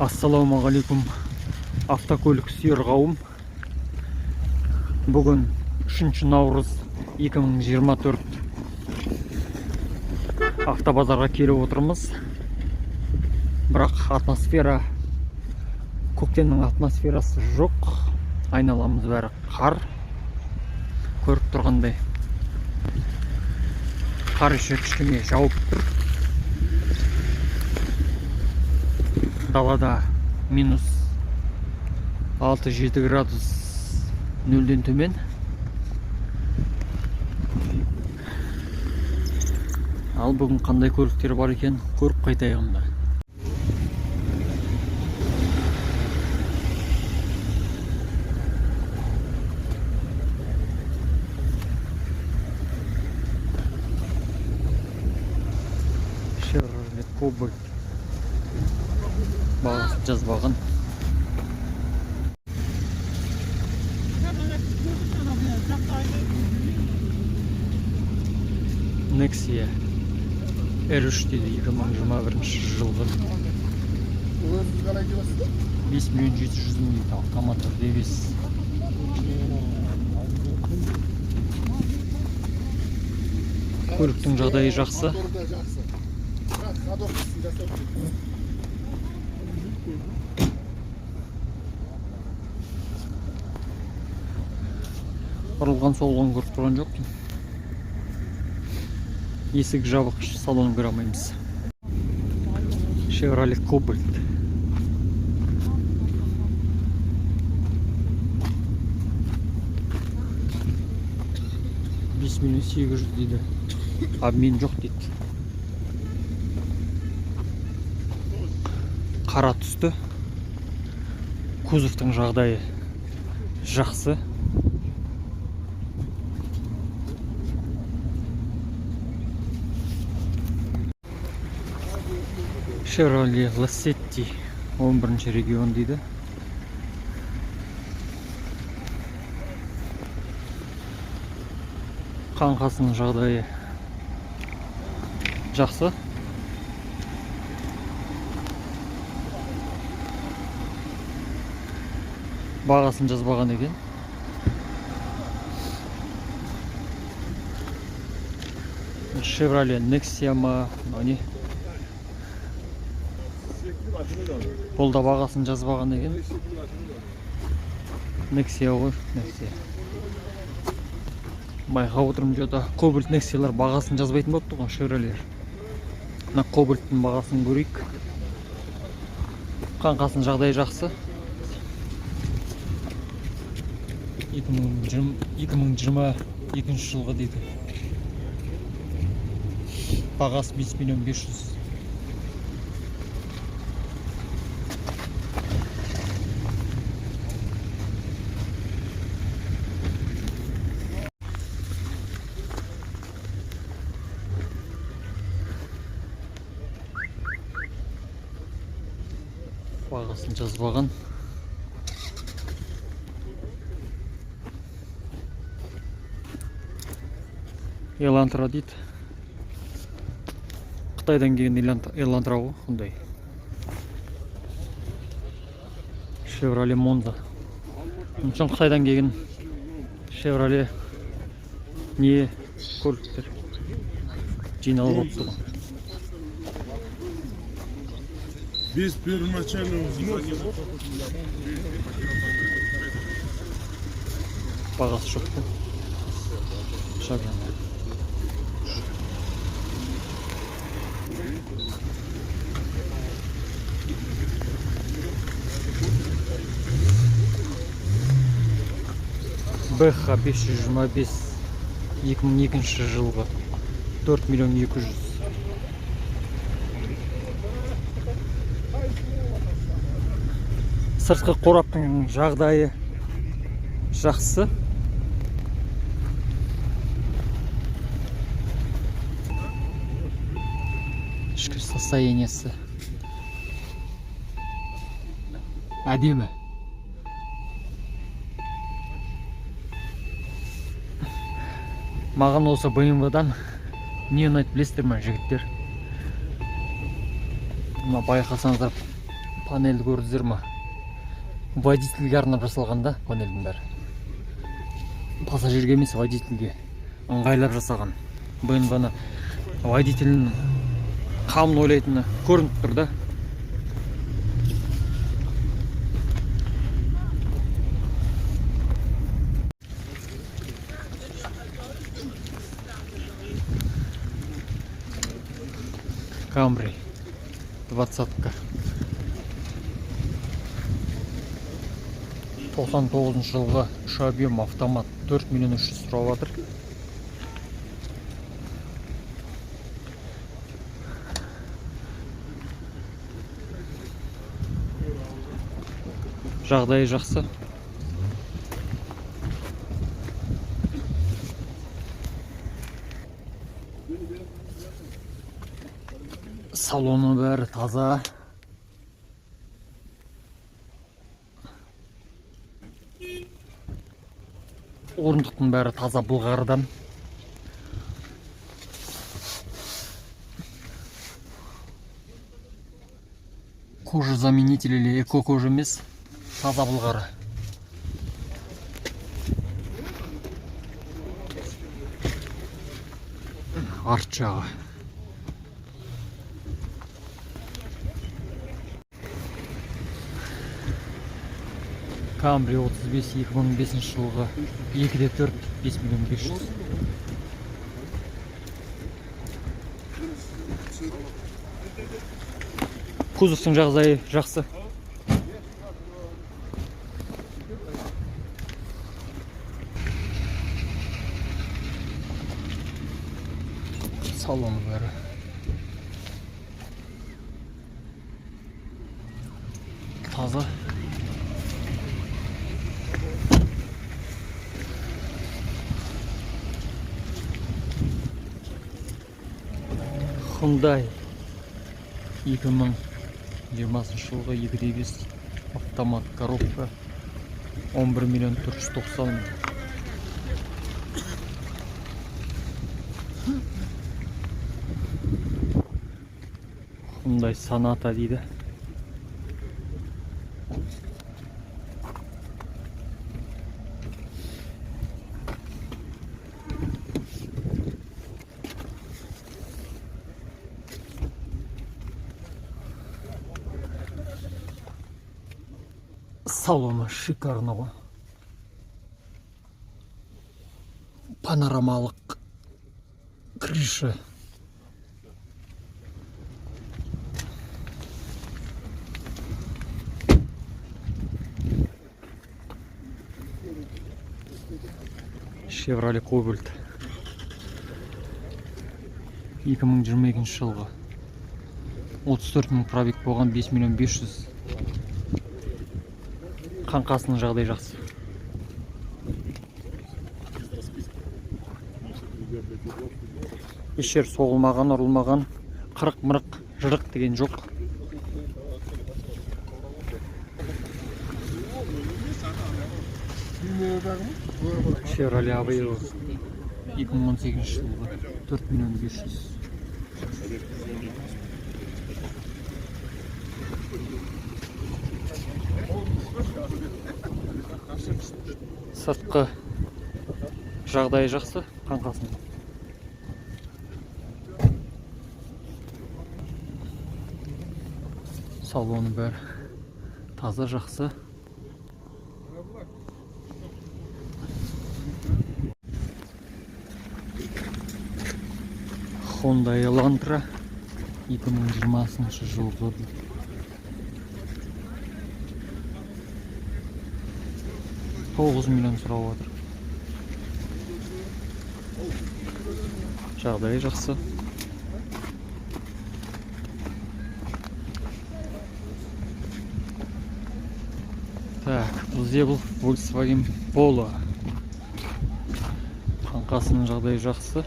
Ассалаумағалейкум, автокөлік сүйер қауым. Бүгін 3 наурыз 2024 автобазарға келіп отырмыз. Бірақ атмосфера, көктемнің атмосферасы жоқ. Айналамыз бәрі қар. Көріп тұрғандай. Қар еще кішкене жауып тұр. Далада минус 6-7 градус нөлден төмен. Ал бүгін қандай көліктер бар екен көріп қайтайық онда. Chevrolet Cobalt бағасы жазбаған. Nexia R3 дейді, 2021 жылғы. 5.700.000 дейді, автоматтық дебес. Көліктің жағдайы жақсы. Ұрылған соғылған көріп тұрған жоқпын. Есік жабық, салон көремейміз. Chevrolet Cobalt. $5.800.000 дейді. Обмен жоқ дейді. Қара түсті. Кузовтың жағдайы жақсы. Chevrolet Lacetti 11 регион дейді. Қаңқасының жағдайы жақсы. Бағасын жазбаған екен. Chevrolet Nexia ма, не? Бұл да бағасын жазбаған екен. Nexia ғой, Nexia. Байқа отырым жота. Cobalt Nexia'лар бағасын жазбайтын болып тұған Chevrolet. Мына Cobalt'ың бағасын көрейік. Қаңқасының жағдайы жақсы. 2022 жылғы дейді. Бағасы 5.500.000. Бағасын жазбаған. Elantra дейді. Қытайдан келген Elantra ғой, ондай. Chevrolet Monza. Мүмкін Қытайдан келген Chevrolet не көліктер жиналып болып тұр. Без первоначального взноса. Бағасы жоқ қой. Шаган. BH 525 2002 жылғы 4.200.000. Сыртқы қораптың жағдайы жақсы. Ішкі состояниесі әдемі. Маған осы BMW-дан не ұнайды білесіздер ме, жігіттер? Мына байқасаңыздар, Панелді көрдіңіздер ма? Водительге арнап жасалған да панельдің бәрі. Пассажирге емес, водительге ыңғайлап жасаған. БМВ-ны водительдің қамын ойлайтыны көрініп тұр да. Камри 20-ка 99 жылғы үш объем автомат 4 миллион 300 сұрап жатыр. Жағдайы жақсы. Салоны бәрі таза. Орындықтың бәрі таза былғарыдан. Кожа заменитель или эко кожа емес, таза былғары. Арт жағы. Камри 35 2005 жылғы 2.4 5 миллион 500. Кузовтың жағдайы жақсы. Салоны бәрі таза. Hyundai 2020 жылғы 2.5 автомат коробка 11 миллион 490. Hyundai Sonata дейді. Салоны шикарного. Панорамалық крыша. Chevrolet Cobalt 2022 жылғы 34 мың пробег болған, 5 миллион 500. Қаңқасының жағдайы жақсы. Ешер соғылмаған, ұрылмаған, қырық-мырық, жырық деген жоқ. Chevrolet Aveo 2018 жылғы 4 миллион 500. Сыртқы жағдайы жақсы, қаңқасын. Салоны бәрі таза, жақсы. Hyundai Elantra 2020 жылғы 9 миллион сұрап отыр. Жағдайы жақсы. Так, бізде бұл Volkswagen Polo. Қаңқасының жағдайы жақсы.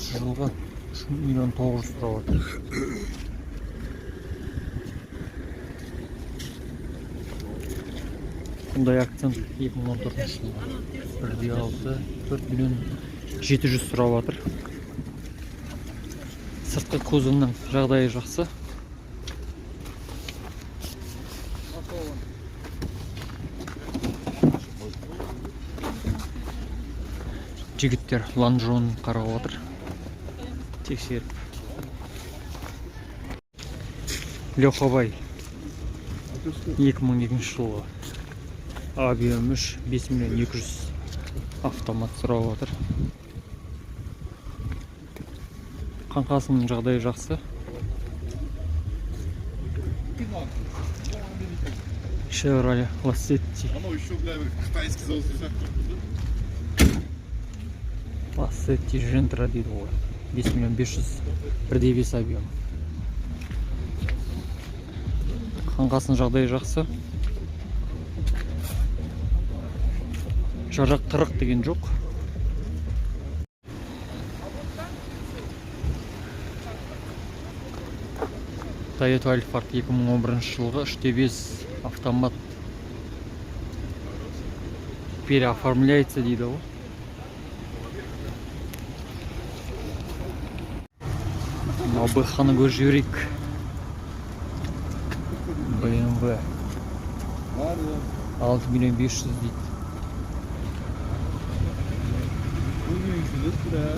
жылғы 3 миллион 900 сұрап отыр. Hyundai Accent 2014 жылғы 1.6 4 миллион 700 сұрап жатыр. Сыртқы кузовның жағдайы жақсы. Жігіттер лонжерон қарап отыр. Тексеріп. Лехобай 2002 жылғы объем 5 миллион 200 автомат сұрап отыр. Қаңқасының жағдайы жақсы. Chevrolet Lacetti. Lacetti Gentra дейді ғой. 5 миллион 500 1.5 объем. Қаңқасының жағдайы жақсы. Жарақ қырық деген жоқ. Toyota Alphard 2011 жылғы 3.5 автомат переоформляется дейді ғой. Бэханы көріп жіберейік. BMW 6 миллион 500 дейді.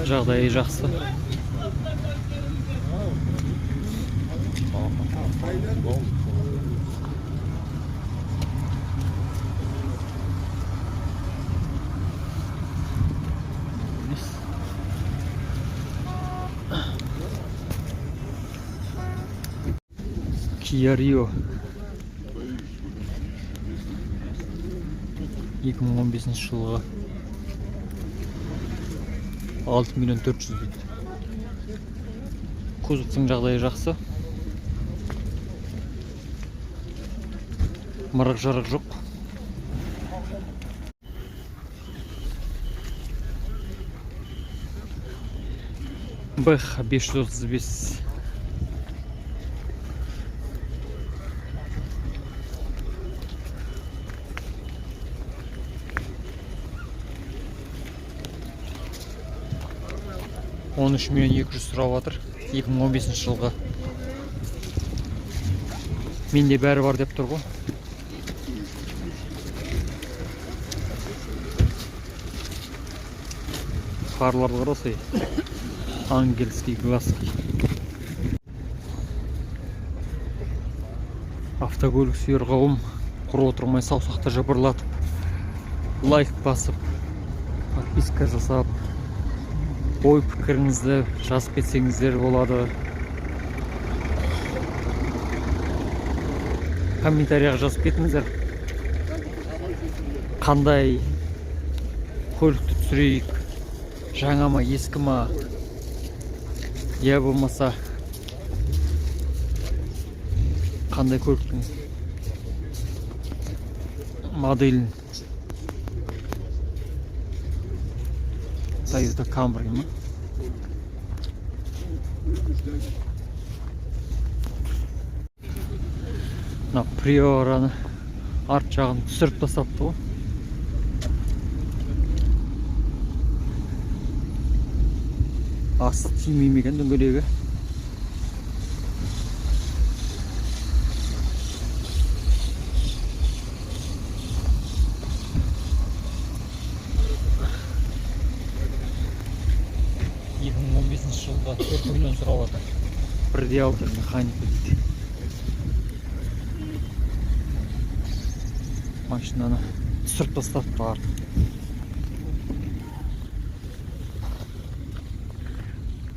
Жағдайы жақсы. Kia Rio 2015 жылғы 6 миллион 400 дейді. Кузовтың жағдайы жақсы. Мырық жарық жоқ. Бэх 535. Он 13 миллион 200 сұрап жатыр. 2015 жылғы. Менде бәрі бар деп тұр ғой. Фарларды қарасай. Ангельский глазки. Автокөлік сүйер қауым құр отырмай саусақты жыбырлатып, лайк басып, подписка жасап, ой пікіріңізді жазып кетсеңіздер болады. Комментарияға жазып кетіңіздер. Қандай көлікті түсірейік? Жаңа ма, ескі ма? Я болмаса қандай көліктің моделін? Toyota Camry ма? Мына Приораны арт жағын түсіріп тастапты ғой. Асы тимей екен дөңгелегі. Жылға 4 миллион сұрап жатыр. Предиалтер механика дейді. Машинаны түсіріп тастапты арт.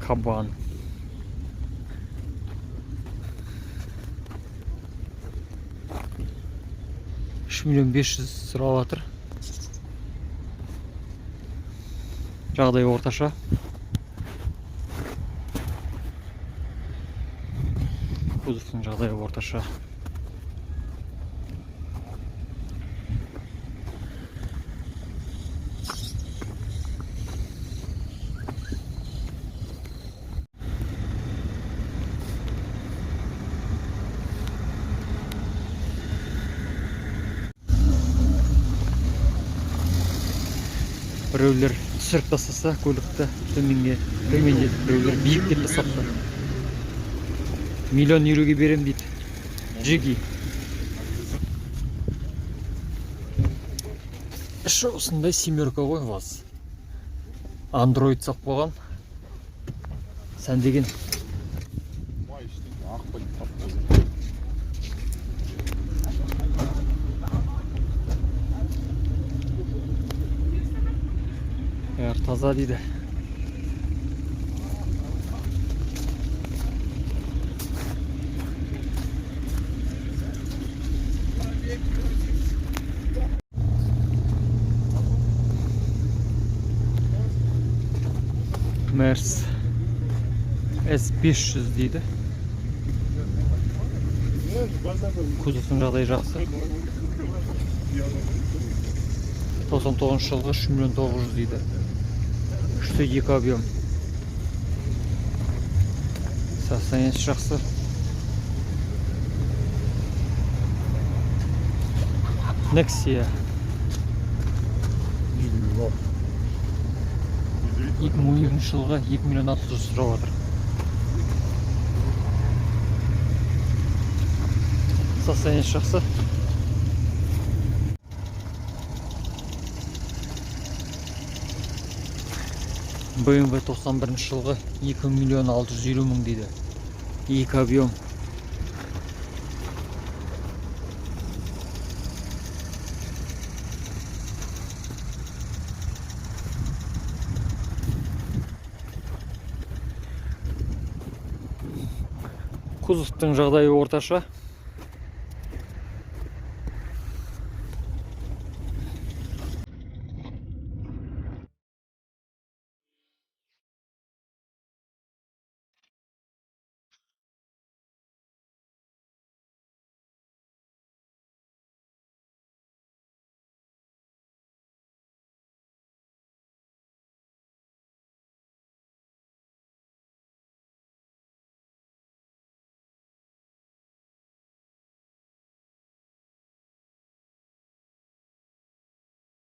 Кабан. 3 миллион 500 сұрап жатыр. Жағдайы орташа. Кузовтың жағдайы орташа. біреулер түсіріп тастаса көлікті төмендетіп біреулер биіктеп тастапты. 1,000,000 берем дейді. Джиги. Іші осындай семерка ғой ваз. Андроид сақ болған. Сәндеген. Таза дейді. Мерс S500 дейді. Кузовтың жағдайы жақсы. 99 жылғы 3,900,000 дейді. 302 объем. Состояние жақсы. Nexia 2012 жылғы 2,600,000 сұрап жатыр. Состояние жақсы. BMW 91 жылғы 2,650,000 дейді. 2 объем. Кузовтың жағдайы орташа.